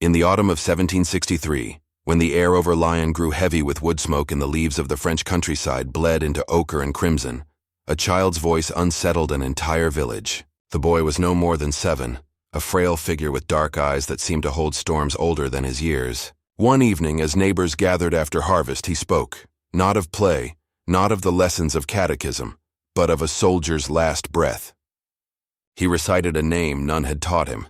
In the autumn of 1763, when the air over Lyon grew heavy with wood smoke and the leaves of the French countryside bled into ochre and crimson, a child's voice unsettled an entire village. The boy was no more than 7, a frail figure with dark eyes that seemed to hold storms older than his years. One evening, as neighbors gathered after harvest, he spoke, not of play, not of the lessons of catechism, but of a soldier's last breath. He recited a name none had taught him,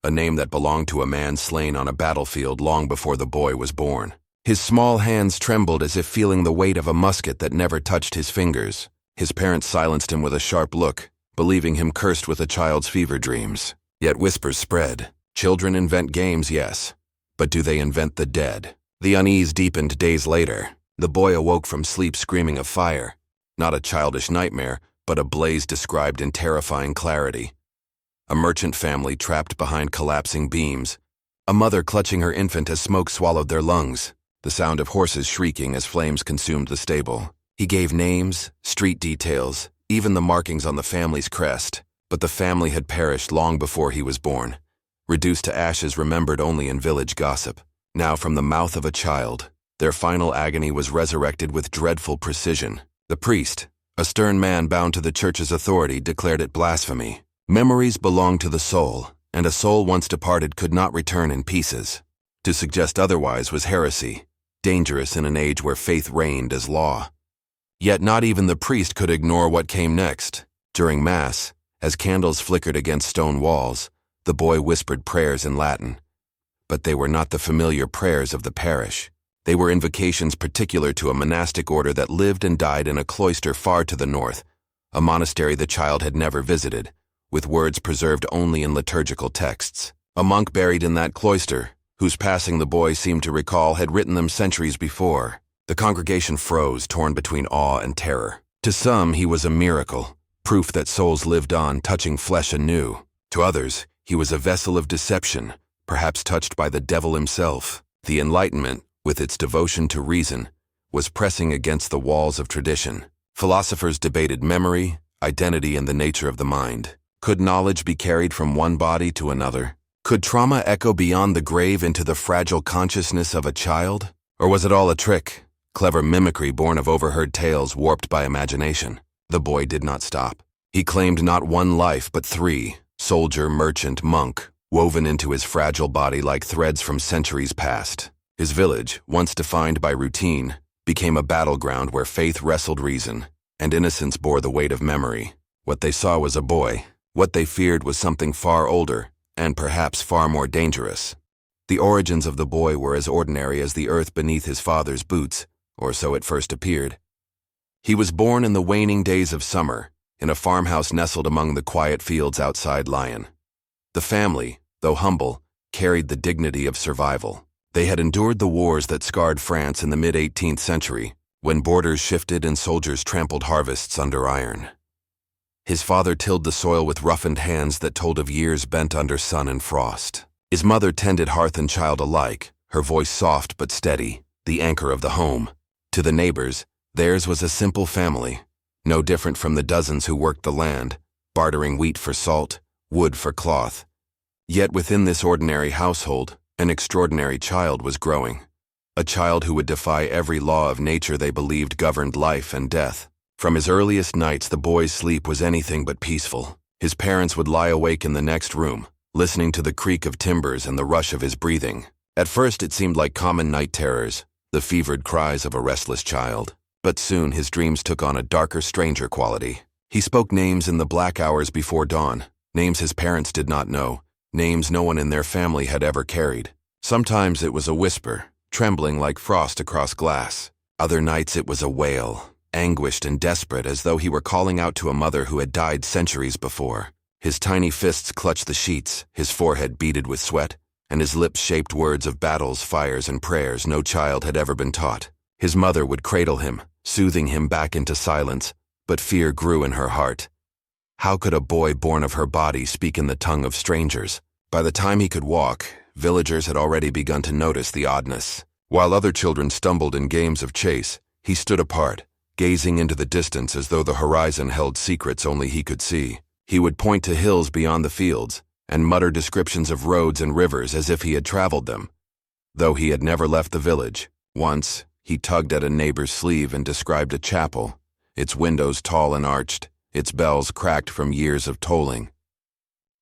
a name that belonged to a man slain on a battlefield long before the boy was born. His small hands trembled as if feeling the weight of a musket that never touched his fingers. His parents silenced him with a sharp look, believing him cursed with a child's fever dreams. Yet whispers spread. Children invent games, yes, but do they invent the dead? The unease deepened days later. The boy awoke from sleep screaming of fire. Not a childish nightmare, but a blaze described in terrifying clarity. A merchant family trapped behind collapsing beams. A mother clutching her infant as smoke swallowed their lungs. The sound of horses shrieking as flames consumed the stable. He gave names, street details, even the markings on the family's crest. But the family had perished long before he was born, reduced to ashes remembered only in village gossip. Now from the mouth of a child, their final agony was resurrected with dreadful precision. The priest, a stern man bound to the church's authority, declared it blasphemy. Memories belong to the soul, and a soul once departed could not return in pieces. To suggest otherwise was heresy, dangerous in an age where faith reigned as law. Yet not even the priest could ignore what came next. During Mass, as candles flickered against stone walls, the boy whispered prayers in Latin. But they were not the familiar prayers of the parish. They were invocations particular to a monastic order that lived and died in a cloister far to the north, a monastery the child had never visited, with words preserved only in liturgical texts. A monk buried in that cloister, whose passing the boy seemed to recall, had written them centuries before. The congregation froze, torn between awe and terror. To some, he was a miracle, proof that souls lived on, touching flesh anew. To others, he was a vessel of deception, perhaps touched by the devil himself. The Enlightenment, with its devotion to reason, was pressing against the walls of tradition. Philosophers debated memory, identity, and the nature of the mind. Could knowledge be carried from one body to another? Could trauma echo beyond the grave into the fragile consciousness of a child? Or was it all a trick, clever mimicry born of overheard tales warped by imagination? The boy did not stop. He claimed not one life but 3, soldier, merchant, monk, woven into his fragile body like threads from centuries past. His village, once defined by routine, became a battleground where faith wrestled reason, and innocence bore the weight of memory. What they saw was a boy. What they feared was something far older, and perhaps far more dangerous. The origins of the boy were as ordinary as the earth beneath his father's boots, or so it first appeared. He was born in the waning days of summer, in a farmhouse nestled among the quiet fields outside Lyon. The family, though humble, carried the dignity of survival. They had endured the wars that scarred France in the mid-18th century, when borders shifted and soldiers trampled harvests under iron. His father tilled the soil with roughened hands that told of years bent under sun and frost. His mother tended hearth and child alike, her voice soft but steady, the anchor of the home. To the neighbors, theirs was a simple family, no different from the dozens who worked the land, bartering wheat for salt, wood for cloth. Yet within this ordinary household, an extraordinary child was growing. A child who would defy every law of nature they believed governed life and death. From his earliest nights, the boy's sleep was anything but peaceful. His parents would lie awake in the next room, listening to the creak of timbers and the rush of his breathing. At first it seemed like common night terrors, the fevered cries of a restless child. But soon his dreams took on a darker, stranger quality. He spoke names in the black hours before dawn, names his parents did not know, names no one in their family had ever carried. Sometimes it was a whisper, trembling like frost across glass. Other nights it was a wail, anguished and desperate, as though he were calling out to a mother who had died centuries before. His tiny fists clutched the sheets, his forehead beaded with sweat, and his lips shaped words of battles, fires, and prayers no child had ever been taught. His mother would cradle him, soothing him back into silence, but fear grew in her heart. How could a boy born of her body speak in the tongue of strangers? By the time he could walk, villagers had already begun to notice the oddness. While other children stumbled in games of chase, he stood apart, gazing into the distance as though the horizon held secrets only he could see. He would point to hills beyond the fields, and mutter descriptions of roads and rivers as if he had traveled them. Though he had never left the village, once he tugged at a neighbor's sleeve and described a chapel, its windows tall and arched, its bells cracked from years of tolling.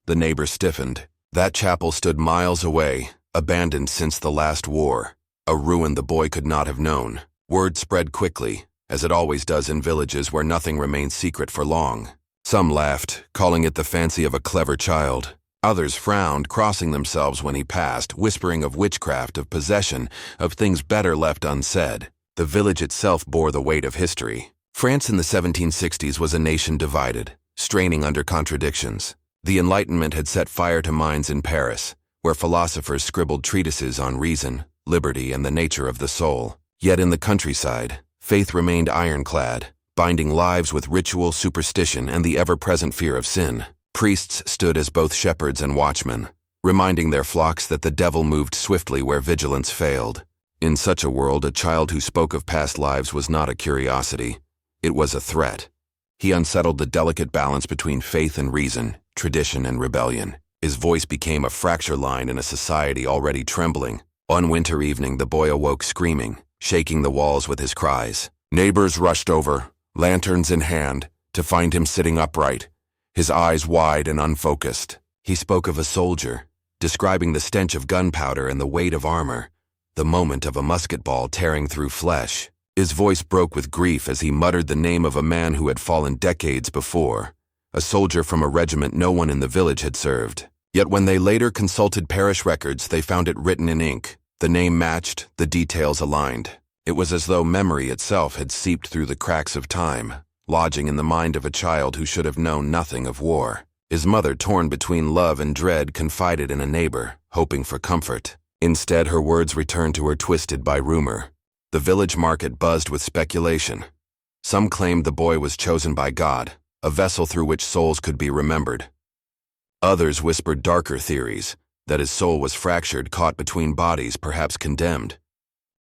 The neighbor stiffened. That chapel stood miles away, abandoned since the last war, a ruin the boy could not have known. Word spread quickly, as it always does in villages where nothing remains secret for long. Some laughed, calling it the fancy of a clever child. Others frowned, crossing themselves when he passed, whispering of witchcraft, of possession, of things better left unsaid. The village itself bore the weight of history. France in the 1760s was a nation divided, straining under contradictions. The Enlightenment had set fire to minds in Paris, where philosophers scribbled treatises on reason, liberty, and the nature of the soul. Yet in the countryside, faith remained ironclad, binding lives with ritual, superstition, and the ever-present fear of sin. Priests stood as both shepherds and watchmen, reminding their flocks that the devil moved swiftly where vigilance failed. In such a world, a child who spoke of past lives was not a curiosity. It was a threat. He unsettled the delicate balance between faith and reason, tradition and rebellion. His voice became a fracture line in a society already trembling. One winter evening, the boy awoke screaming, shaking the walls with his cries. Neighbors rushed over, lanterns in hand, to find him sitting upright, his eyes wide and unfocused. He spoke of a soldier, describing the stench of gunpowder and the weight of armor, the moment of a musket ball tearing through flesh. His voice broke with grief as he muttered the name of a man who had fallen decades before, a soldier from a regiment no one in the village had served. Yet when they later consulted parish records, they found it written in ink. The name matched, the details aligned. It was as though memory itself had seeped through the cracks of time, lodging in the mind of a child who should have known nothing of war. His mother, torn between love and dread, confided in a neighbor, hoping for comfort. Instead, her words returned to her twisted by rumor. The village market buzzed with speculation. Some claimed the boy was chosen by God, a vessel through which souls could be remembered. Others whispered darker theories, that his soul was fractured, caught between bodies, perhaps condemned.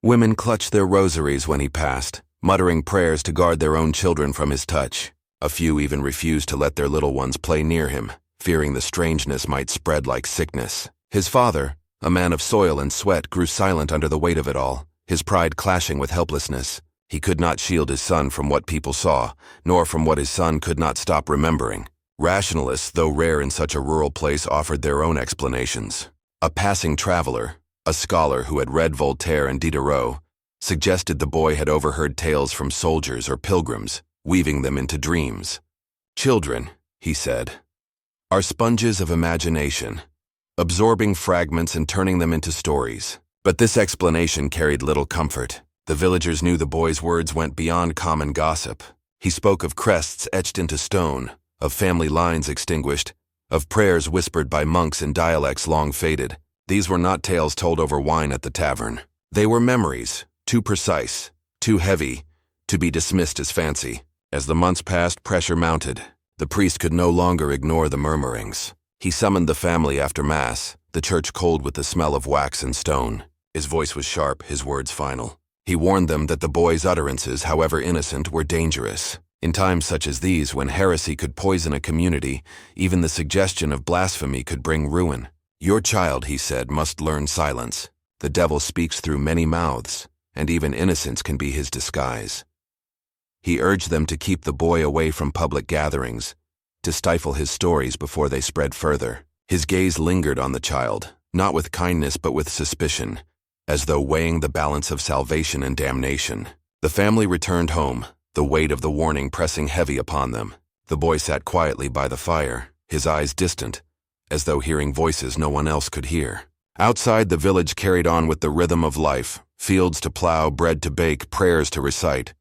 Women clutched their rosaries when he passed, muttering prayers to guard their own children from his touch. A few even refused to let their little ones play near him, fearing the strangeness might spread like sickness. His father, a man of soil and sweat, grew silent under the weight of it all, his pride clashing with helplessness. He could not shield his son from what people saw, nor from what his son could not stop remembering. Rationalists, though rare in such a rural place, offered their own explanations. A passing traveler, a scholar who had read Voltaire and Diderot, suggested the boy had overheard tales from soldiers or pilgrims, weaving them into dreams. Children, he said, are sponges of imagination, absorbing fragments and turning them into stories. But this explanation carried little comfort. The villagers knew the boy's words went beyond common gossip. He spoke of crests etched into stone, of family lines extinguished, of prayers whispered by monks in dialects long faded. These were not tales told over wine at the tavern. They were memories, too precise, too heavy, to be dismissed as fancy. As the months passed, pressure mounted. The priest could no longer ignore the murmurings. He summoned the family after Mass, the church cold with the smell of wax and stone. His voice was sharp, his words final. He warned them that the boy's utterances, however innocent, were dangerous. In times such as these, when heresy could poison a community, even the suggestion of blasphemy could bring ruin. Your child, he said, must learn silence. The devil speaks through many mouths, and even innocence can be his disguise. He urged them to keep the boy away from public gatherings, to stifle his stories before they spread further. His gaze lingered on the child, not with kindness but with suspicion, as though weighing the balance of salvation and damnation. The family returned home, the weight of the warning pressing heavy upon them. The boy sat quietly by the fire, his eyes distant, as though hearing voices no one else could hear. Outside, the village carried on with the rhythm of life, fields to plow, bread to bake, prayers to recite.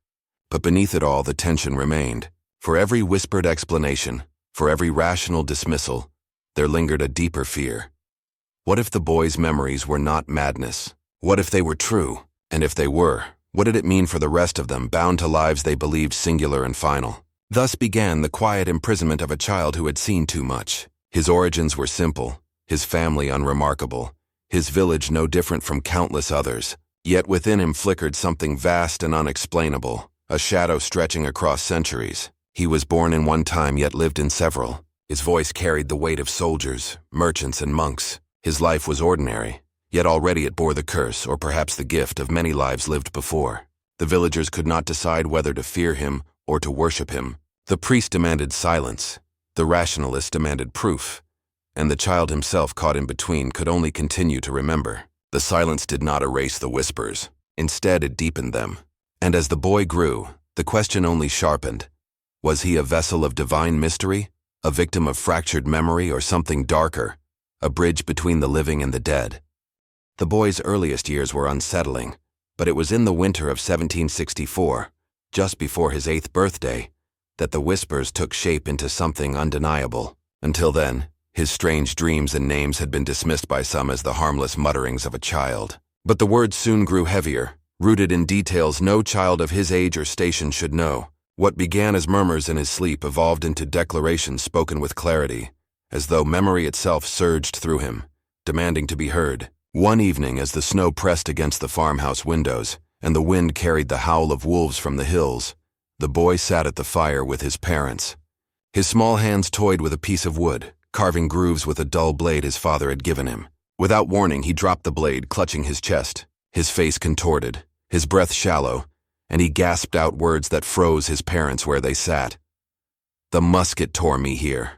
But beneath it all, the tension remained. For every whispered explanation, for every rational dismissal, there lingered a deeper fear. What if the boy's memories were not madness? What if they were true? And if they were, what did it mean for the rest of them, bound to lives they believed singular and final? Thus began the quiet imprisonment of a child who had seen too much. His origins were simple, his family unremarkable, his village no different from countless others. Yet within him flickered something vast and unexplainable, a shadow stretching across centuries. He was born in one time yet lived in several. His voice carried the weight of soldiers, merchants, and monks. His life was ordinary, yet already it bore the curse, or perhaps the gift, of many lives lived before. The villagers could not decide whether to fear him or to worship him. The priest demanded silence, the rationalist demanded proof, and the child himself, caught in between, could only continue to remember. The silence did not erase the whispers. Instead, it deepened them. And as the boy grew, the question only sharpened. Was he a vessel of divine mystery, a victim of fractured memory, or something darker, a bridge between the living and the dead? The boy's earliest years were unsettling, but it was in the winter of 1764, just before his 8th birthday, that the whispers took shape into something undeniable. Until then, his strange dreams and names had been dismissed by some as the harmless mutterings of a child. But the words soon grew heavier, rooted in details no child of his age or station should know. What began as murmurs in his sleep evolved into declarations spoken with clarity, as though memory itself surged through him, demanding to be heard. One evening, as the snow pressed against the farmhouse windows, and the wind carried the howl of wolves from the hills, the boy sat at the fire with his parents. His small hands toyed with a piece of wood, carving grooves with a dull blade his father had given him. Without warning, he dropped the blade, clutching his chest, his face contorted, his breath shallow, and he gasped out words that froze his parents where they sat. "The musket tore me here."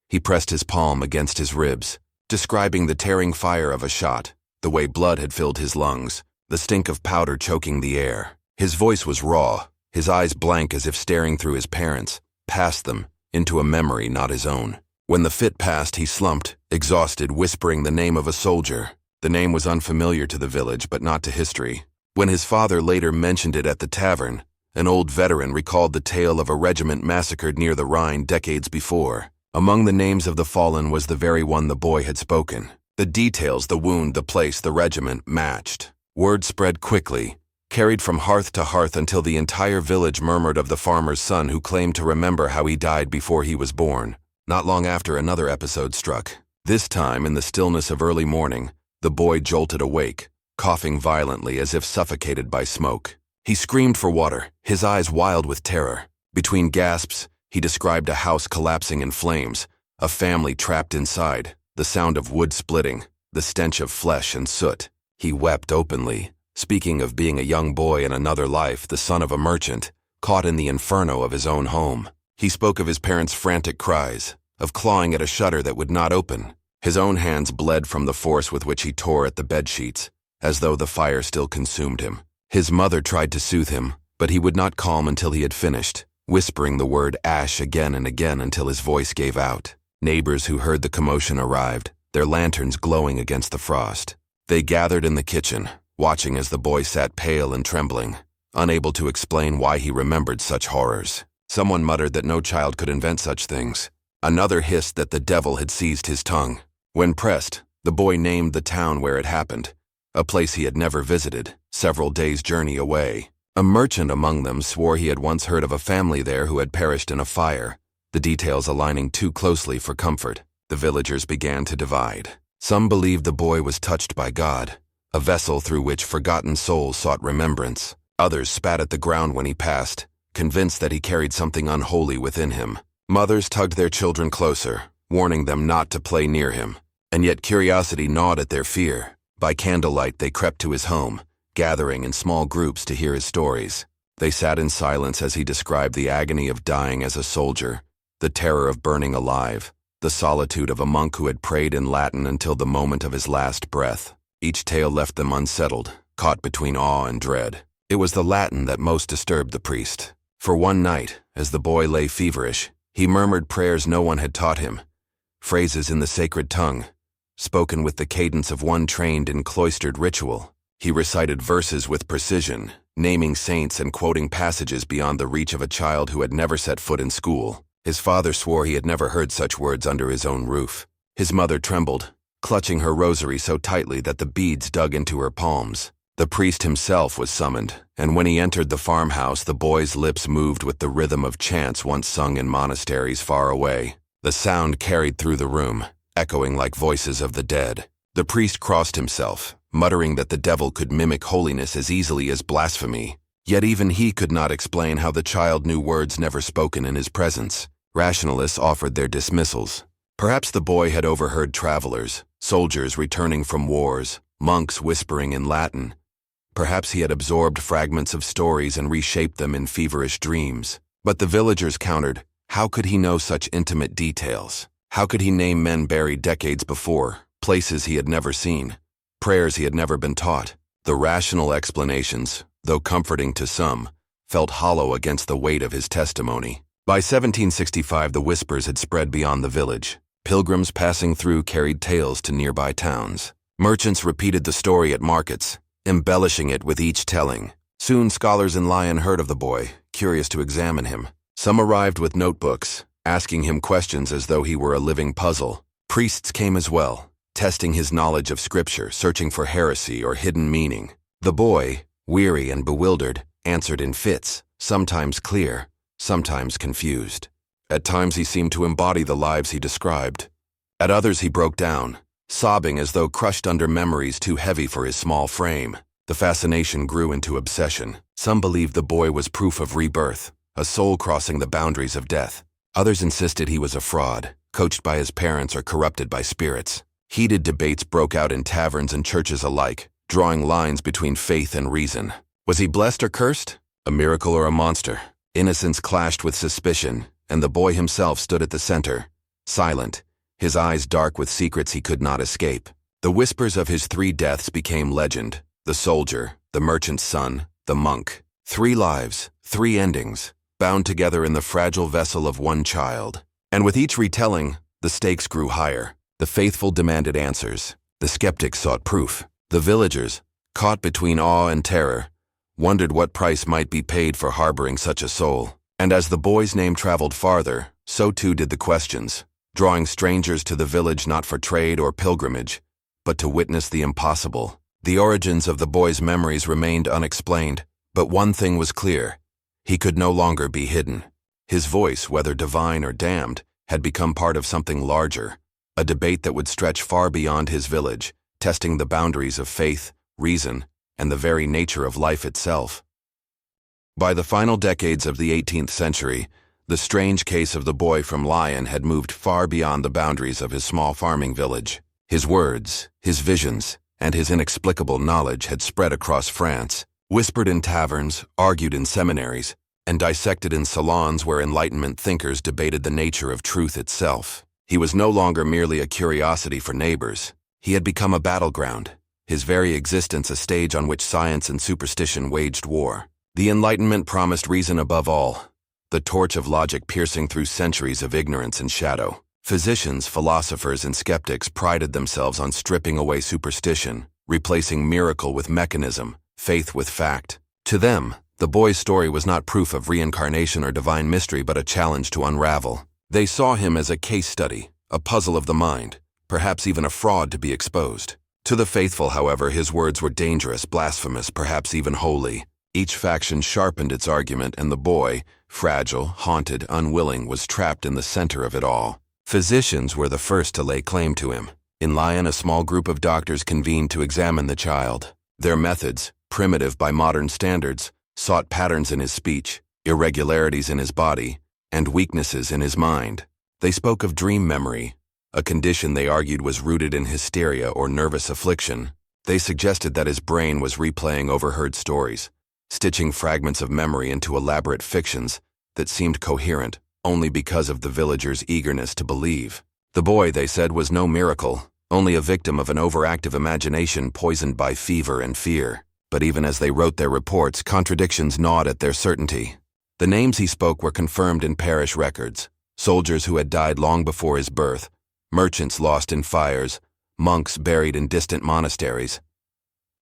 He pressed his palm against his ribs, describing the tearing fire of a shot, the way blood had filled his lungs, the stink of powder choking the air. His voice was raw, his eyes blank as if staring through his parents, past them, into a memory not his own. When the fit passed, he slumped, exhausted, whispering the name of a soldier. The name was unfamiliar to the village, but not to history. When his father later mentioned it at the tavern, an old veteran recalled the tale of a regiment massacred near the Rhine decades before. Among the names of the fallen was the very one the boy had spoken. The details, the wound, the place, the regiment, matched. Word spread quickly, carried from hearth to hearth until the entire village murmured of the farmer's son who claimed to remember how he died before he was born. Not long after, another episode struck. This time, in the stillness of early morning, the boy jolted awake, coughing violently as if suffocated by smoke. He screamed for water, his eyes wild with terror. Between gasps, he described a house collapsing in flames, a family trapped inside, the sound of wood splitting, the stench of flesh and soot. He wept openly, speaking of being a young boy in another life, the son of a merchant, caught in the inferno of his own home. He spoke of his parents' frantic cries, of clawing at a shutter that would not open. His own hands bled from the force with which he tore at the bedsheets, as though the fire still consumed him. His mother tried to soothe him, but he would not calm until he had finished, whispering the word ash again and again until his voice gave out. Neighbors who heard the commotion arrived, their lanterns glowing against the frost. They gathered in the kitchen, watching as the boy sat pale and trembling, unable to explain why he remembered such horrors. Someone muttered that no child could invent such things. Another hissed that the devil had seized his tongue. When pressed, the boy named the town where it happened, a place he had never visited, several days' journey away. A merchant among them swore he had once heard of a family there who had perished in a fire, the details aligning too closely for comfort. The villagers began to divide. Some believed the boy was touched by God, a vessel through which forgotten souls sought remembrance. Others spat at the ground when he passed, convinced that he carried something unholy within him. Mothers tugged their children closer, warning them not to play near him. And yet curiosity gnawed at their fear. By candlelight they crept to his home, gathering in small groups to hear his stories. They sat in silence as he described the agony of dying as a soldier, the terror of burning alive, the solitude of a monk who had prayed in Latin until the moment of his last breath. Each tale left them unsettled, caught between awe and dread. It was the Latin that most disturbed the priest. For one night, as the boy lay feverish, he murmured prayers no one had taught him, phrases in the sacred tongue, spoken with the cadence of one trained in cloistered ritual. He recited verses with precision, naming saints and quoting passages beyond the reach of a child who had never set foot in school. His father swore he had never heard such words under his own roof. His mother trembled, clutching her rosary so tightly that the beads dug into her palms. The priest himself was summoned, and when he entered the farmhouse, the boy's lips moved with the rhythm of chants once sung in monasteries far away. The sound carried through the room, echoing like voices of the dead. The priest crossed himself, muttering that the devil could mimic holiness as easily as blasphemy. Yet even he could not explain how the child knew words never spoken in his presence, Rationalists offered their dismissals. Perhaps the boy had overheard travelers, soldiers returning from wars, monks whispering in Latin. Perhaps he had absorbed fragments of stories and reshaped them in feverish dreams. But the villagers countered, how could he know such intimate details? How could he name men buried decades before, places he had never seen, prayers he had never been taught? The rational explanations, though comforting to some, felt hollow against the weight of his testimony. By 1765, the whispers had spread beyond the village. Pilgrims passing through carried tales to nearby towns. Merchants repeated the story at markets, embellishing it with each telling. Soon scholars in Lyon heard of the boy, curious to examine him. Some arrived with notebooks, asking him questions as though he were a living puzzle. Priests came as well, testing his knowledge of scripture, searching for heresy or hidden meaning. The boy, weary and bewildered, answered in fits, sometimes clear, sometimes confused. At times he seemed to embody the lives he described. At others he broke down, sobbing as though crushed under memories too heavy for his small frame. The fascination grew into obsession. Some believed the boy was proof of rebirth, a soul crossing the boundaries of death. Others insisted he was a fraud, coached by his parents or corrupted by spirits. Heated debates broke out in taverns and churches alike, drawing lines between faith and reason. Was he blessed or cursed? A miracle or a monster? Innocence clashed with suspicion, and the boy himself stood at the center, silent, his eyes dark with secrets he could not escape. The whispers of his 3 deaths became legend: the soldier, the merchant's son, the monk. 3 lives, 3 endings, bound together in the fragile vessel of one child. And with each retelling, the stakes grew higher. The faithful demanded answers. The skeptics sought proof. The villagers, caught between awe and terror, wondered what price might be paid for harboring such a soul. And as the boy's name traveled farther, so too did the questions, drawing strangers to the village not for trade or pilgrimage, but to witness the impossible. The origins of the boy's memories remained unexplained, but one thing was clear: he could no longer be hidden. His voice, whether divine or damned, had become part of something larger, a debate that would stretch far beyond his village, testing the boundaries of faith, reason, and the very nature of life itself. By the final decades of the 18th century, the strange case of the boy from Lyon had moved far beyond the boundaries of his small farming village. His words, his visions, and his inexplicable knowledge had spread across France, whispered in taverns, argued in seminaries, and dissected in salons where Enlightenment thinkers debated the nature of truth itself. He was no longer merely a curiosity for neighbors. He had become a battleground, his very existence a stage on which science and superstition waged war. The Enlightenment promised reason above all, the torch of logic piercing through centuries of ignorance and shadow. Physicians, philosophers, and skeptics prided themselves on stripping away superstition, replacing miracle with mechanism, faith with fact. To them, the boy's story was not proof of reincarnation or divine mystery, but a challenge to unravel. They saw him as a case study, a puzzle of the mind, perhaps even a fraud to be exposed. To the faithful, however, his words were dangerous, blasphemous, perhaps even holy. Each faction sharpened its argument, and the boy, fragile, haunted, unwilling, was trapped in the center of it all. Physicians were the first to lay claim to him. In Lyon, a small group of doctors convened to examine the child. Their methods, primitive by modern standards, sought patterns in his speech, irregularities in his body, and weaknesses in his mind. They spoke of dream memory, a condition they argued was rooted in hysteria or nervous affliction. They suggested that his brain was replaying overheard stories, stitching fragments of memory into elaborate fictions that seemed coherent only because of the villagers' eagerness to believe. The boy, they said, was no miracle, only a victim of an overactive imagination poisoned by fever and fear. But even as they wrote their reports, contradictions gnawed at their certainty. The names he spoke were confirmed in parish records: soldiers who had died long before his birth, merchants lost in fires, monks buried in distant monasteries.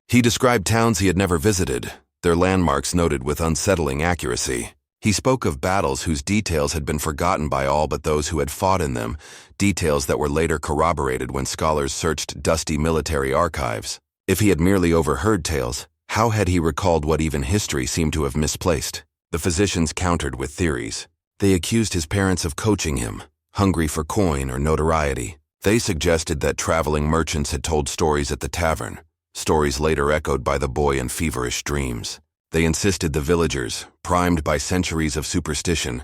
He described towns he had never visited, their landmarks noted with unsettling accuracy. He spoke of battles whose details had been forgotten by all but those who had fought in them, details that were later corroborated when scholars searched dusty military archives. If he had merely overheard tales, how had he recalled what even history seemed to have misplaced? The physicians countered with theories. They accused his parents of coaching him, hungry for coin or notoriety. They suggested that traveling merchants had told stories at the tavern, stories later echoed by the boy in feverish dreams. They insisted the villagers, primed by centuries of superstition,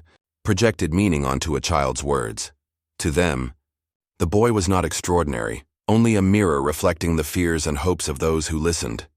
projected meaning onto a child's words. To them, the boy was not extraordinary, only a mirror reflecting the fears and hopes of those who listened.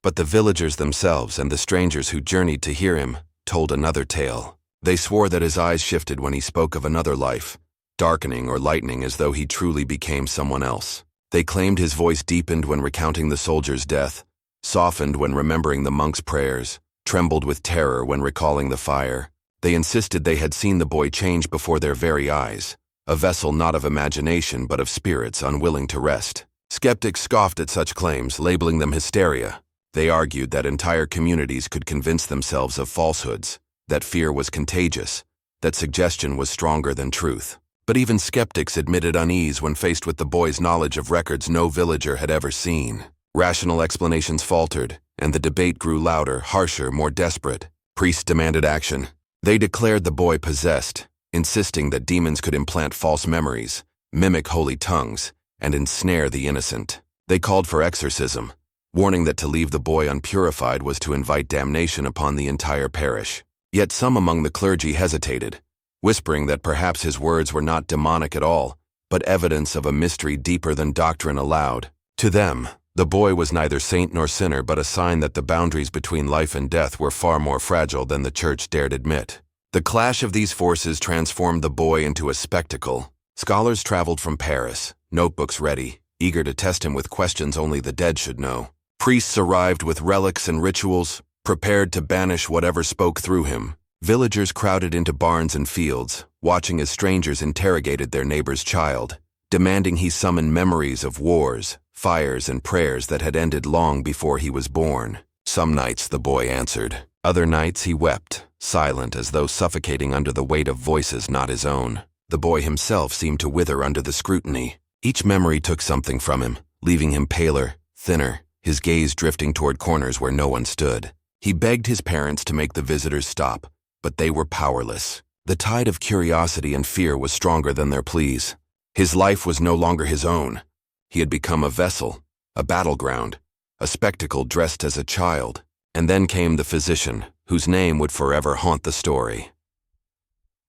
But the villagers themselves and the strangers who journeyed to hear him told another tale. They swore that his eyes shifted when he spoke of another life, darkening or lightening as though he truly became someone else. They claimed his voice deepened when recounting the soldier's death, softened when remembering the monk's prayers, trembled with terror when recalling the fire. They insisted they had seen the boy change before their very eyes, a vessel not of imagination but of spirits unwilling to rest. Skeptics scoffed at such claims, labeling them hysteria. They argued that entire communities could convince themselves of falsehoods, that fear was contagious, that suggestion was stronger than truth. But even skeptics admitted unease when faced with the boy's knowledge of records no villager had ever seen. Rational explanations faltered, and the debate grew louder, harsher, more desperate. Priests demanded action. They declared the boy possessed, insisting that demons could implant false memories, mimic holy tongues, and ensnare the innocent. They called for exorcism, warning that to leave the boy unpurified was to invite damnation upon the entire parish. Yet some among the clergy hesitated, whispering that perhaps his words were not demonic at all, but evidence of a mystery deeper than doctrine allowed. To them, the boy was neither saint nor sinner but a sign that the boundaries between life and death were far more fragile than the church dared admit. The clash of these forces transformed the boy into a spectacle. Scholars traveled from Paris, notebooks ready, eager to test him with questions only the dead should know. Priests arrived with relics and rituals, prepared to banish whatever spoke through him. Villagers crowded into barns and fields, watching as strangers interrogated their neighbor's child, demanding he summon memories of wars, fires, and prayers that had ended long before he was born. Some nights the boy answered. Other nights he wept, silent as though suffocating under the weight of voices not his own. The boy himself seemed to wither under the scrutiny. Each memory took something from him, leaving him paler, thinner, his gaze drifting toward corners where no one stood. He begged his parents to make the visitors stop, but they were powerless. The tide of curiosity and fear was stronger than their pleas. His life was no longer his own. He had become a vessel, a battleground, a spectacle dressed as a child. And then came the physician, whose name would forever haunt the story.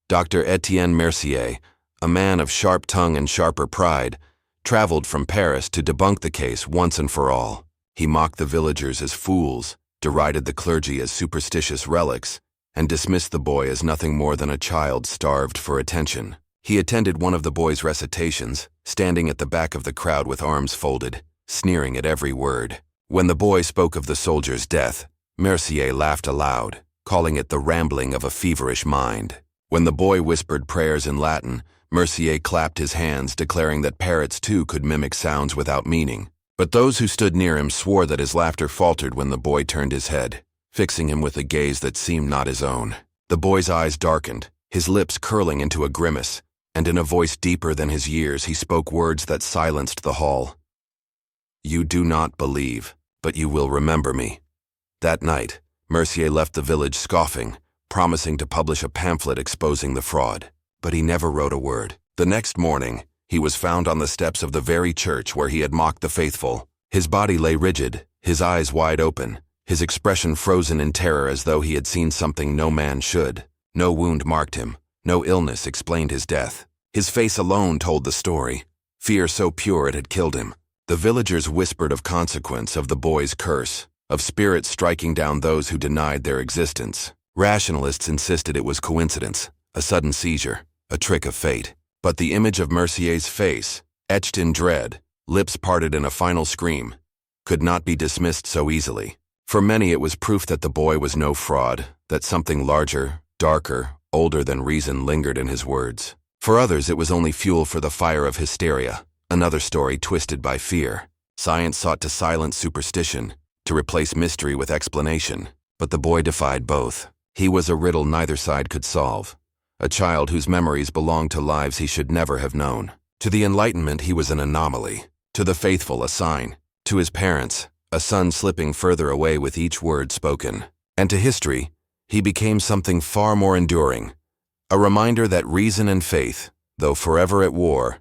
Dr. Etienne Mercier, a man of sharp tongue and sharper pride, traveled from Paris to debunk the case once and for all. He mocked the villagers as fools, derided the clergy as superstitious relics, and dismissed the boy as nothing more than a child starved for attention. He attended one of the boy's recitations, standing at the back of the crowd with arms folded, sneering at every word. When the boy spoke of the soldier's death, Mercier laughed aloud, calling it the rambling of a feverish mind. When the boy whispered prayers in Latin, Mercier clapped his hands, declaring that parrots too could mimic sounds without meaning. But those who stood near him swore that his laughter faltered when the boy turned his head, fixing him with a gaze that seemed not his own. The boy's eyes darkened, his lips curling into a grimace, and in a voice deeper than his years he spoke words that silenced the hall. "You do not believe, but you will remember me." That night, Mercier left the village scoffing, promising to publish a pamphlet exposing the fraud. But he never wrote a word. The next morning, he was found on the steps of the very church where he had mocked the faithful. His body lay rigid, his eyes wide open, his expression frozen in terror as though he had seen something no man should. No wound marked him, no illness explained his death. His face alone told the story, fear so pure it had killed him. The villagers whispered of consequence, of the boy's curse, of spirits striking down those who denied their existence. Rationalists insisted it was coincidence, a sudden seizure, a trick of fate. But the image of Mercier's face, etched in dread, lips parted in a final scream, could not be dismissed so easily. For many it was proof that the boy was no fraud, that something larger, darker, older than reason lingered in his words. For others it was only fuel for the fire of hysteria, another story twisted by fear. Science sought to silence superstition, to replace mystery with explanation. But the boy defied both. He was a riddle neither side could solve. A child whose memories belonged to lives he should never have known. To the Enlightenment he was an anomaly. To the faithful a sign. To his parents, a son slipping further away with each word spoken. And to history, he became something far more enduring. A reminder that reason and faith, though forever at war,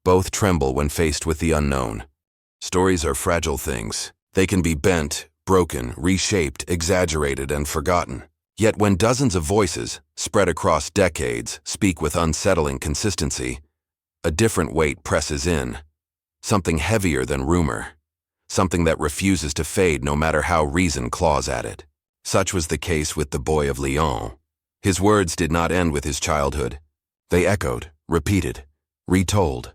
both tremble when faced with the unknown. Stories are fragile things. They can be bent, broken, reshaped, exaggerated, and forgotten. Yet when dozens of voices, spread across decades, speak with unsettling consistency, a different weight presses in, something heavier than rumor, something that refuses to fade no matter how reason claws at it. Such was the case with the boy of Lyon. His words did not end with his childhood. They echoed, repeated, retold,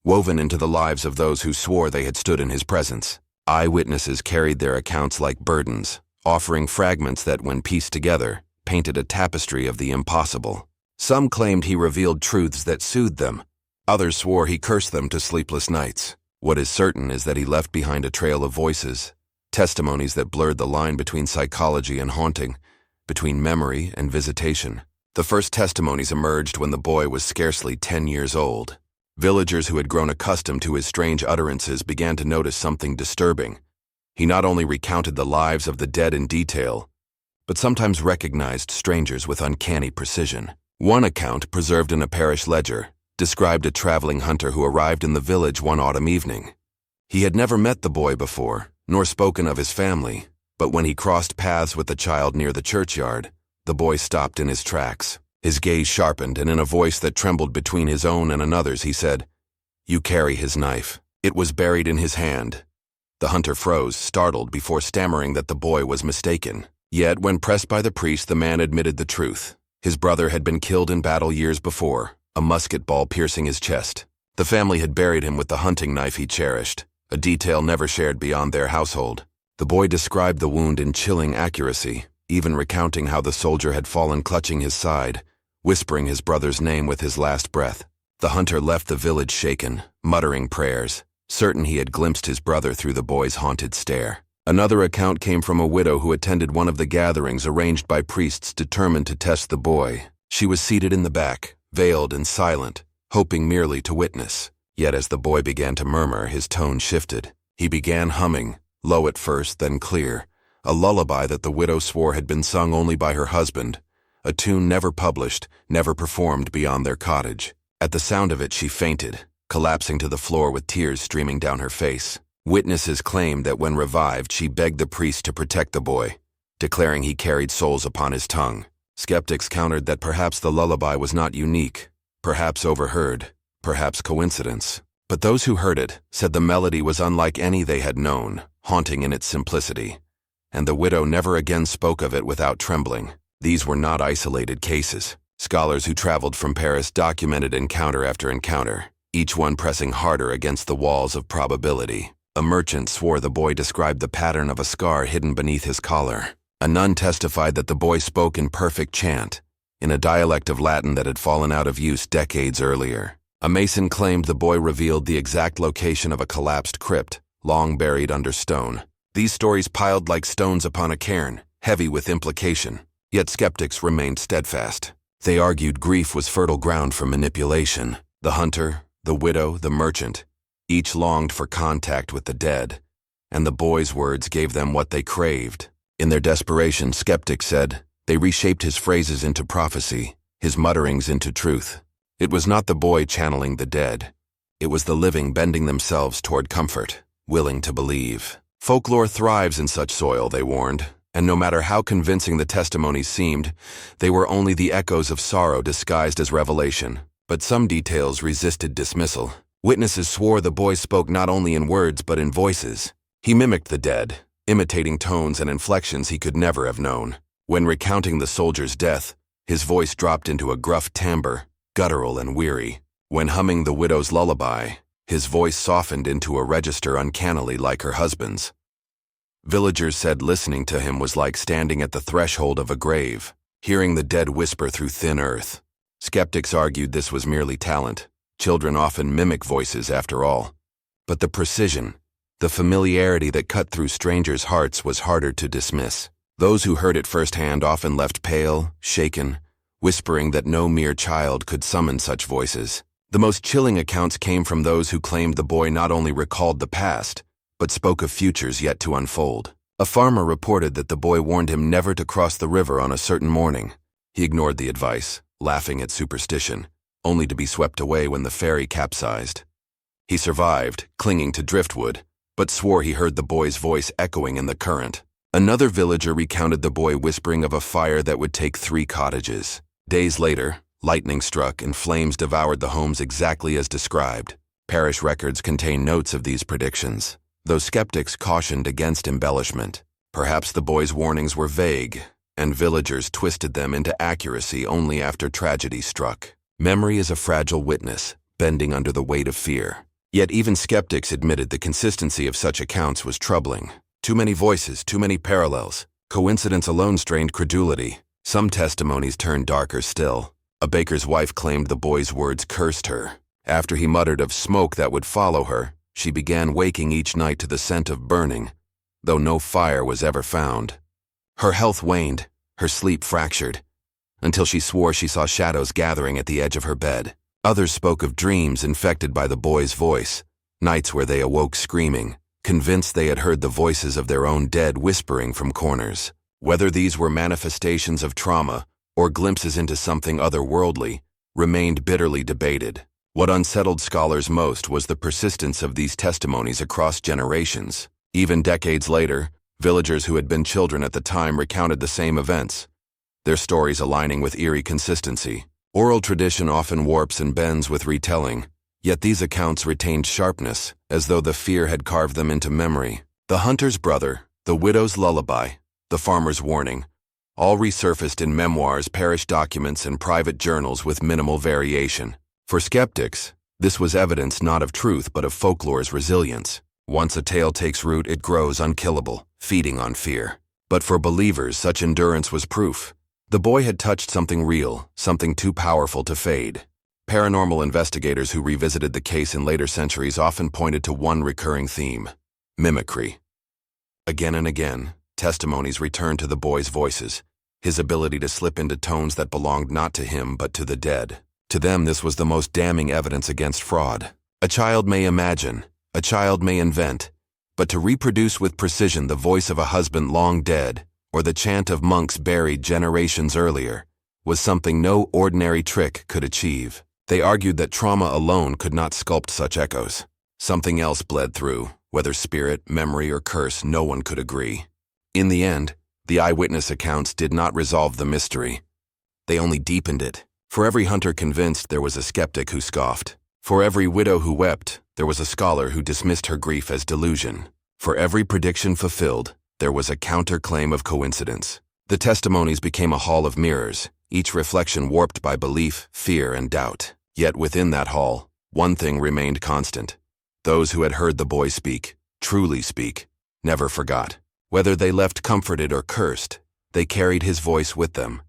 woven into the lives of those who swore they had stood in his presence. Eyewitnesses carried their accounts like burdens, offering fragments that, when pieced together, painted a tapestry of the impossible. Some claimed he revealed truths that soothed them. Others swore he cursed them to sleepless nights. What is certain is that he left behind a trail of voices, testimonies that blurred the line between psychology and haunting, between memory and visitation. The first testimonies emerged when the boy was scarcely 10 years old. Villagers who had grown accustomed to his strange utterances began to notice something disturbing. He not only recounted the lives of the dead in detail, but sometimes recognized strangers with uncanny precision. One account, preserved in a parish ledger, described a traveling hunter who arrived in the village one autumn evening. He had never met the boy before, nor spoken of his family, but when he crossed paths with the child near the churchyard, the boy stopped in his tracks. His gaze sharpened, and in a voice that trembled between his own and another's, he said, "You carry his knife." It was buried in his hand. The hunter froze, startled, before stammering that the boy was mistaken. Yet, when pressed by the priest, the man admitted the truth. His brother had been killed in battle years before, a musket ball piercing his chest. The family had buried him with the hunting knife he cherished, a detail never shared beyond their household. The boy described the wound in chilling accuracy, even recounting how the soldier had fallen clutching his side, whispering his brother's name with his last breath. The hunter left the village shaken, muttering prayers, certain he had glimpsed his brother through the boy's haunted stare. Another account came from a widow who attended one of the gatherings arranged by priests determined to test the boy. She was seated in the back, veiled and silent, hoping merely to witness. Yet as the boy began to murmur, his tone shifted. He began humming, low at first, then clear, a lullaby that the widow swore had been sung only by her husband, a tune never published, never performed beyond their cottage. At the sound of it she fainted, collapsing to the floor with tears streaming down her face. Witnesses claimed that when revived she begged the priest to protect the boy, declaring he carried souls upon his tongue. Skeptics countered that perhaps the lullaby was not unique, perhaps overheard, perhaps coincidence. But those who heard it said the melody was unlike any they had known, haunting in its simplicity. And the widow never again spoke of it without trembling. These were not isolated cases. Scholars who traveled from Paris documented encounter after encounter, each one pressing harder against the walls of probability. A merchant swore the boy described the pattern of a scar hidden beneath his collar. A nun testified that the boy spoke in perfect chant, in a dialect of Latin that had fallen out of use decades earlier. A mason claimed the boy revealed the exact location of a collapsed crypt, long buried under stone. These stories piled like stones upon a cairn, heavy with implication. Yet skeptics remained steadfast. They argued grief was fertile ground for manipulation. The hunter, the widow, the merchant, each longed for contact with the dead, and the boy's words gave them what they craved. In their desperation, skeptics said, they reshaped his phrases into prophecy, his mutterings into truth. It was not the boy channeling the dead. It was the living bending themselves toward comfort, willing to believe. Folklore thrives in such soil, they warned, and no matter how convincing the testimonies seemed, they were only the echoes of sorrow disguised as revelation. But some details resisted dismissal. Witnesses swore the boy spoke not only in words but in voices. He mimicked the dead, imitating tones and inflections he could never have known. When recounting the soldier's death, his voice dropped into a gruff timbre, guttural and weary. When humming the widow's lullaby, his voice softened into a register uncannily like her husband's. Villagers said listening to him was like standing at the threshold of a grave, hearing the dead whisper through thin earth. Skeptics argued this was merely talent. Children often mimic voices after all. But the precision, the familiarity that cut through strangers' hearts was harder to dismiss. Those who heard it firsthand often left pale, shaken, whispering that no mere child could summon such voices. The most chilling accounts came from those who claimed the boy not only recalled the past, but spoke of futures yet to unfold. A farmer reported that the boy warned him never to cross the river on a certain morning. He ignored the advice, laughing at superstition, only to be swept away when the ferry capsized. He survived, clinging to driftwood, but swore he heard the boy's voice echoing in the current. Another villager recounted the boy whispering of a fire that would take 3 cottages. Days later, lightning struck and flames devoured the homes exactly as described. Parish records contain notes of these predictions, though skeptics cautioned against embellishment. Perhaps the boy's warnings were vague, and villagers twisted them into accuracy only after tragedy struck. Memory is a fragile witness, bending under the weight of fear. Yet even skeptics admitted the consistency of such accounts was troubling. Too many voices, too many parallels. Coincidence alone strained credulity. Some testimonies turned darker still. A baker's wife claimed the boy's words cursed her. After he muttered of smoke that would follow her, she began waking each night to the scent of burning, though no fire was ever found. Her health waned, her sleep fractured, until she swore she saw shadows gathering at the edge of her bed. Others spoke of dreams infected by the boy's voice, nights where they awoke screaming, convinced they had heard the voices of their own dead whispering from corners. Whether these were manifestations of trauma or glimpses into something otherworldly remained bitterly debated. What unsettled scholars most was the persistence of these testimonies across generations. Even decades later, villagers who had been children at the time recounted the same events, their stories aligning with eerie consistency. Oral tradition often warps and bends with retelling, yet these accounts retained sharpness, as though the fear had carved them into memory. The hunter's brother, the widow's lullaby, the farmer's warning, all resurfaced in memoirs, parish documents, and private journals with minimal variation. For skeptics, this was evidence not of truth but of folklore's resilience. Once a tale takes root, it grows unkillable, feeding on fear. But for believers, such endurance was proof. The boy had touched something real, something too powerful to fade. Paranormal investigators who revisited the case in later centuries often pointed to one recurring theme: mimicry. Again and again, testimonies returned to the boy's voices, his ability to slip into tones that belonged not to him but to the dead. To them, this was the most damning evidence against fraud. A child may imagine, a child may invent, but to reproduce with precision the voice of a husband long dead, or the chant of monks buried generations earlier, was something no ordinary trick could achieve. They argued that trauma alone could not sculpt such echoes. Something else bled through, whether spirit, memory, or curse, no one could agree. In the end, the eyewitness accounts did not resolve the mystery. They only deepened it. For every hunter convinced, there was a skeptic who scoffed. For every widow who wept, there was a scholar who dismissed her grief as delusion. For every prediction fulfilled, there was a counterclaim of coincidence. The testimonies became a hall of mirrors, each reflection warped by belief, fear, and doubt. Yet within that hall, one thing remained constant. Those who had heard the boy speak, truly speak, never forgot. Whether they left comforted or cursed, they carried his voice with them,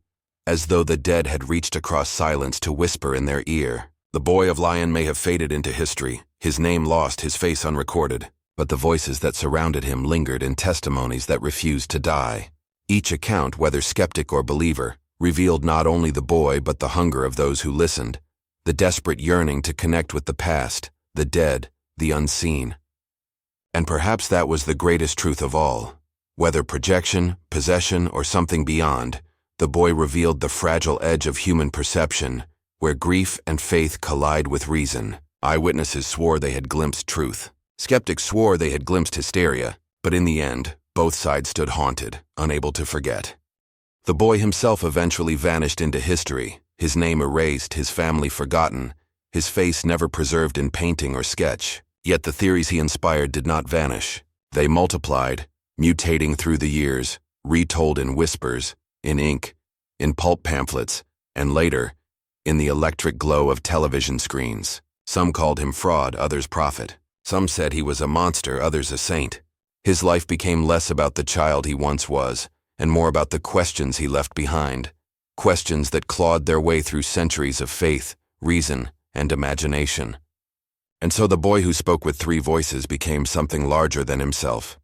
as though the dead had reached across silence to whisper in their ear. The boy of Lion may have faded into history, his name lost, his face unrecorded, but the voices that surrounded him lingered in testimonies that refused to die. Each account, whether skeptic or believer, revealed not only the boy but the hunger of those who listened, the desperate yearning to connect with the past, the dead, the unseen. And perhaps that was the greatest truth of all. Whether projection, possession, or something beyond, the boy revealed the fragile edge of human perception, where grief and faith collide with reason. Eyewitnesses swore they had glimpsed truth. Skeptics swore they had glimpsed hysteria, but in the end, both sides stood haunted, unable to forget. The boy himself eventually vanished into history, his name erased, his family forgotten, his face never preserved in painting or sketch. Yet the theories he inspired did not vanish. They multiplied, mutating through the years, retold in whispers, in ink, in pulp pamphlets, and later, in the electric glow of television screens. Some called him fraud, others prophet. Some said he was a monster, others a saint. His life became less about the child he once was, and more about the questions he left behind. Questions that clawed their way through centuries of faith, reason, and imagination. And so the boy who spoke with 3 voices became something larger than himself.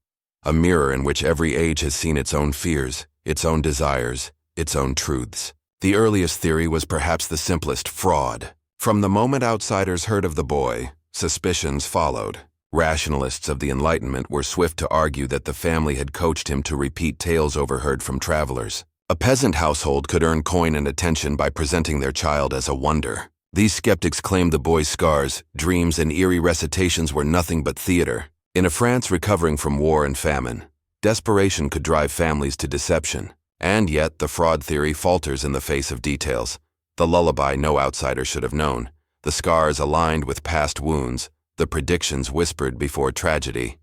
A mirror in which every age has seen its own fears, its own desires, its own truths. The earliest theory was perhaps the simplest: fraud. From the moment outsiders heard of the boy, suspicions followed. Rationalists of the Enlightenment were swift to argue that the family had coached him to repeat tales overheard from travelers. A peasant household could earn coin and attention by presenting their child as a wonder. These skeptics claimed the boy's scars, dreams, and eerie recitations were nothing but theater. In a France recovering from war and famine, Desperation could drive families to deception, and yet the fraud theory falters in the face of details. The lullaby no outsider should have known, the scars aligned with past wounds, the predictions whispered before tragedy.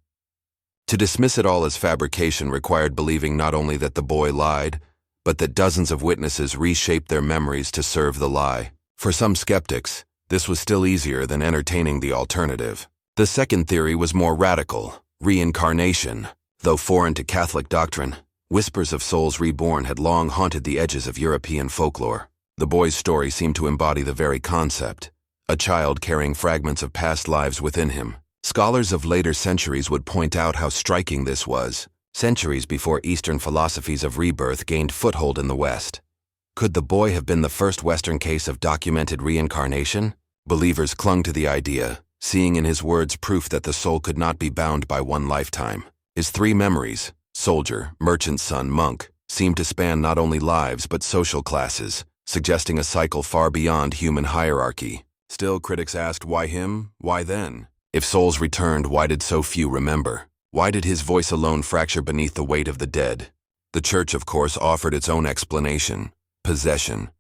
To dismiss it all as fabrication required believing not only that the boy lied, but that dozens of witnesses reshaped their memories to serve the lie. For some skeptics, this was still easier than entertaining the alternative. The second theory was more radical: reincarnation. Though foreign to Catholic doctrine, whispers of souls reborn had long haunted the edges of European folklore. The boy's story seemed to embody the very concept: a child carrying fragments of past lives within him. Scholars of later centuries would point out how striking this was, centuries before Eastern philosophies of rebirth gained foothold in the West. Could the boy have been the first Western case of documented reincarnation? Believers clung to the idea, seeing in his words proof that the soul could not be bound by one lifetime. His three memories, soldier, merchant son, monk, seemed to span not only lives but social classes, suggesting a cycle far beyond human hierarchy. Still, critics asked, why him? Why then? If souls returned, why did so few remember? Why did his voice alone fracture beneath the weight of the dead? The Church, of course, offered its own explanation: possession.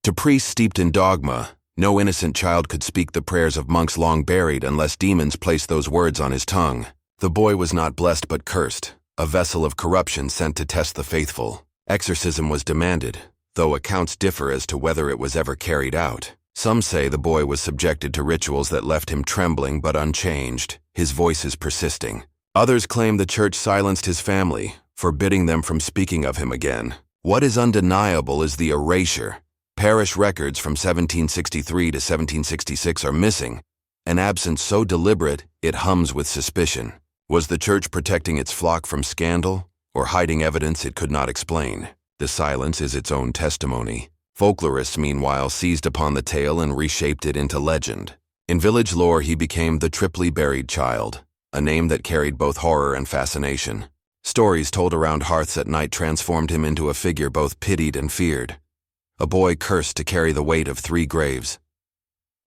To priests steeped in dogma, no innocent child could speak the prayers of monks long buried unless demons placed those words on his tongue. The boy was not blessed but cursed, a vessel of corruption sent to test the faithful. Exorcism was demanded, though accounts differ as to whether it was ever carried out. Some say the boy was subjected to rituals that left him trembling but unchanged, his voices persisting. Others claim the Church silenced his family, forbidding them from speaking of him again. What is undeniable is the erasure. Parish records from 1763 to 1766 are missing, an absence so deliberate it hums with suspicion. Was the Church protecting its flock from scandal, or hiding evidence it could not explain? The silence is its own testimony. Folklorists, meanwhile, seized upon the tale and reshaped it into legend. In village lore, he became the triply buried child, a name that carried both horror and fascination. Stories told around hearths at night transformed him into a figure both pitied and feared, a boy cursed to carry the weight of 3 graves.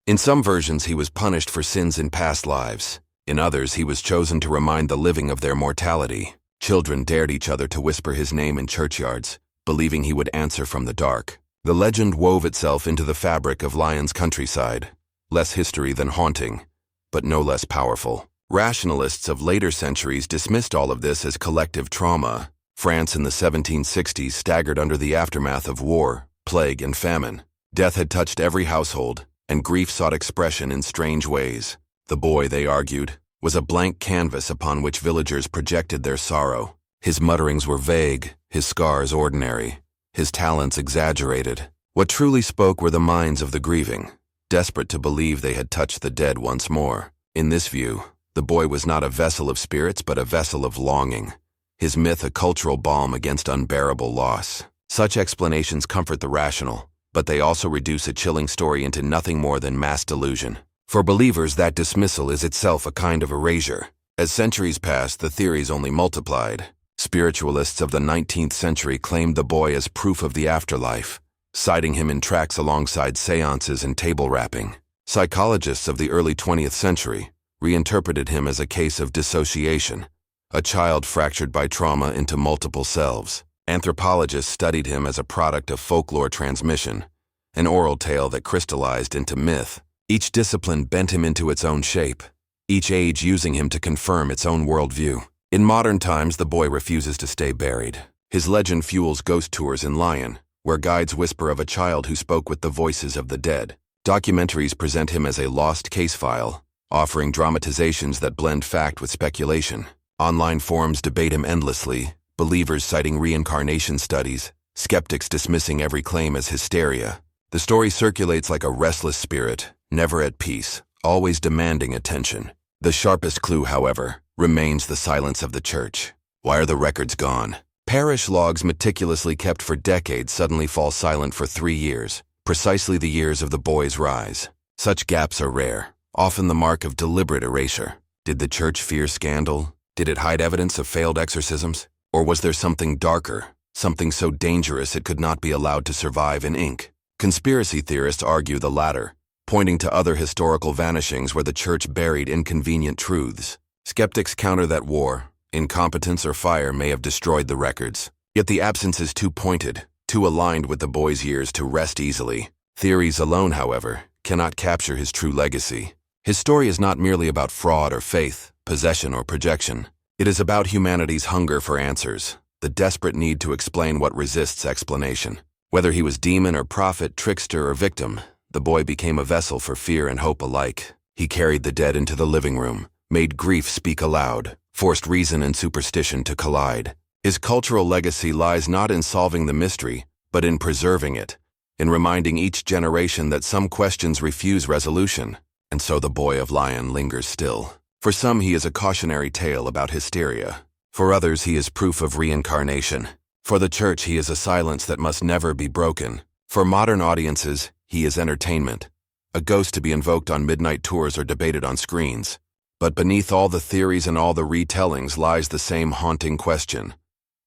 In some versions, he was punished for sins in past lives. In others, he was chosen to remind the living of their mortality. Children dared each other to whisper his name in churchyards, believing he would answer from the dark. The legend wove itself into the fabric of Lyon's countryside, less history than haunting, but no less powerful. Rationalists of later centuries dismissed all of this as collective trauma. France in the 1760s staggered under the aftermath of war, plague, and famine. Death had touched every household, and grief sought expression in strange ways. The boy, they argued, was a blank canvas upon which villagers projected their sorrow. His mutterings were vague, his scars ordinary, his talents exaggerated. What truly spoke were the minds of the grieving, desperate to believe they had touched the dead once more. In this view, the boy was not a vessel of spirits but a vessel of longing, his myth a cultural balm against unbearable loss. Such explanations comfort the rational, but they also reduce a chilling story into nothing more than mass delusion. For believers, that dismissal is itself a kind of erasure. As centuries passed, the theories only multiplied. Spiritualists of the 19th century claimed the boy as proof of the afterlife, citing him in tracts alongside seances and table rapping. Psychologists of the early 20th century reinterpreted him as a case of dissociation, a child fractured by trauma into multiple selves. Anthropologists studied him as a product of folklore transmission, an oral tale that crystallized into myth. Each discipline bent him into its own shape, each age using him to confirm its own worldview. In modern times, the boy refuses to stay buried. His legend fuels ghost tours in Lyon, where guides whisper of a child who spoke with the voices of the dead. Documentaries present him as a lost case file, offering dramatizations that blend fact with speculation. Online forums debate him endlessly, believers citing reincarnation studies, skeptics dismissing every claim as hysteria. The story circulates like a restless spirit, never at peace, always demanding attention. The sharpest clue, however, remains the silence of the Church. Why are the records gone? Parish logs meticulously kept for decades suddenly fall silent for 3 years, precisely the years of the boy's rise. Such gaps are rare, often the mark of deliberate erasure. Did the Church fear scandal? Did it hide evidence of failed exorcisms? Or was there something darker, something so dangerous it could not be allowed to survive in ink? Conspiracy theorists argue the latter, pointing to other historical vanishings where the Church buried inconvenient truths. Skeptics counter that war, Incompetence or fire may have destroyed the records. Yet the absence is too pointed, too aligned with the boy's years to rest easily. Theories alone, however, cannot capture his true legacy. His story is not merely about fraud or faith, possession or projection. It is about humanity's hunger for answers, the desperate need to explain what resists explanation. Whether he was demon or prophet, trickster or victim, the boy became a vessel for fear and hope alike. He carried the dead into the living room, made grief speak aloud, forced reason and superstition to collide. His cultural legacy lies not in solving the mystery, but in preserving it, in reminding each generation that some questions refuse resolution, and so the boy of Lion lingers still. For some he is a cautionary tale about hysteria. For others he is proof of reincarnation. For the church he is a silence that must never be broken. For modern audiences he is entertainment, a ghost to be invoked on midnight tours or debated on screens. But beneath all the theories and all the retellings lies the same haunting question.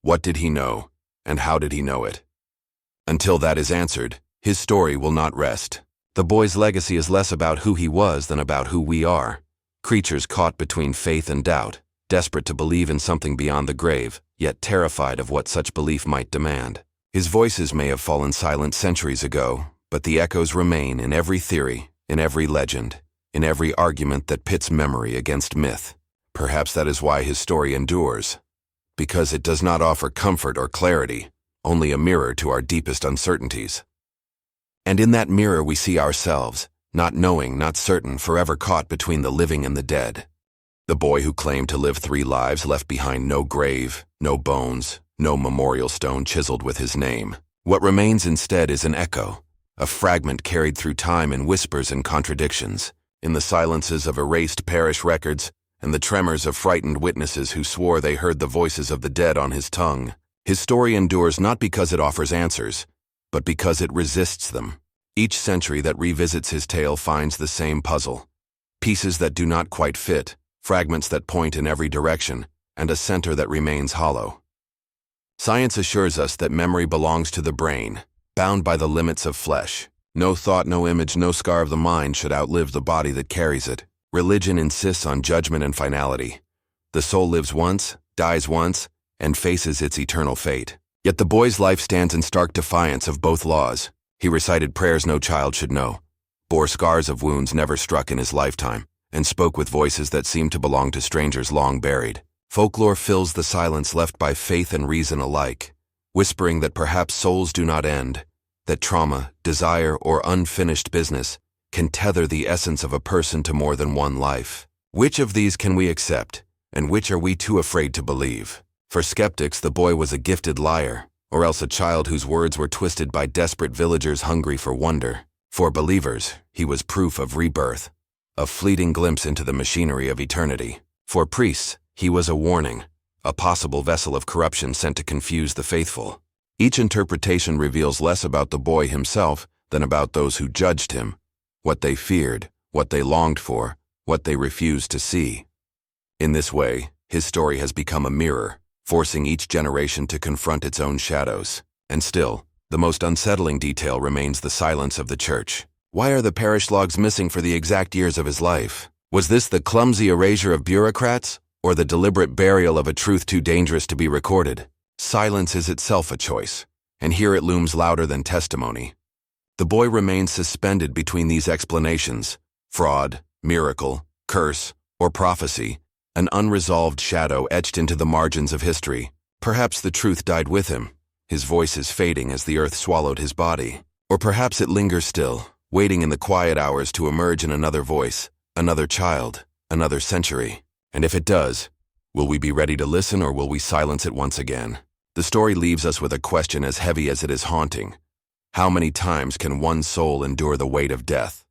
What did he know, and how did he know it? Until that is answered, his story will not rest. The boy's legacy is less about who he was than about who we are. Creatures caught between faith and doubt, desperate to believe in something beyond the grave, yet terrified of what such belief might demand. His voices may have fallen silent centuries ago, but the echoes remain in every theory, in every legend, in every argument that pits memory against myth. Perhaps that is why his story endures, because it does not offer comfort or clarity, only a mirror to our deepest uncertainties. And in that mirror we see ourselves, not knowing, not certain, forever caught between the living and the dead. The boy who claimed to live 3 lives left behind no grave, no bones, no memorial stone chiseled with his name. What remains instead is an echo, a fragment carried through time in whispers and contradictions, in the silences of erased parish records, and the tremors of frightened witnesses who swore they heard the voices of the dead on his tongue. His story endures not because it offers answers, but because it resists them. Each century that revisits his tale finds the same puzzle. Pieces that do not quite fit, fragments that point in every direction, and a center that remains hollow. Science assures us that memory belongs to the brain, bound by the limits of flesh. No thought, no image, no scar of the mind should outlive the body that carries it. Religion insists on judgment and finality. The soul lives once, dies once, and faces its eternal fate. Yet the boy's life stands in stark defiance of both laws. He recited prayers no child should know, bore scars of wounds never struck in his lifetime, and spoke with voices that seemed to belong to strangers long buried. Folklore fills the silence left by faith and reason alike, whispering that perhaps souls do not end, that trauma, desire, or unfinished business can tether the essence of a person to more than one life. Which of these can we accept, and which are we too afraid to believe? For skeptics, the boy was a gifted liar, or else a child whose words were twisted by desperate villagers hungry for wonder. For believers, he was proof of rebirth, a fleeting glimpse into the machinery of eternity. For priests, he was a warning, a possible vessel of corruption sent to confuse the faithful. Each interpretation reveals less about the boy himself than about those who judged him, what they feared, what they longed for, what they refused to see. In this way, his story has become a mirror, forcing each generation to confront its own shadows. And still, the most unsettling detail remains the silence of the church. Why are the parish logs missing for the exact years of his life? Was this the clumsy erasure of bureaucrats, or the deliberate burial of a truth too dangerous to be recorded? Silence is itself a choice, and here it looms louder than testimony. The boy remains suspended between these explanations: fraud, miracle, curse, or prophecy, an unresolved shadow etched into the margins of history. Perhaps the truth died with him, his voice is fading as the earth swallowed his body. Or perhaps it lingers still, waiting in the quiet hours to emerge in another voice, another child, another century. And if it does, will we be ready to listen, or will we silence it once again? The story leaves us with a question as heavy as it is haunting. How many times can one soul endure the weight of death?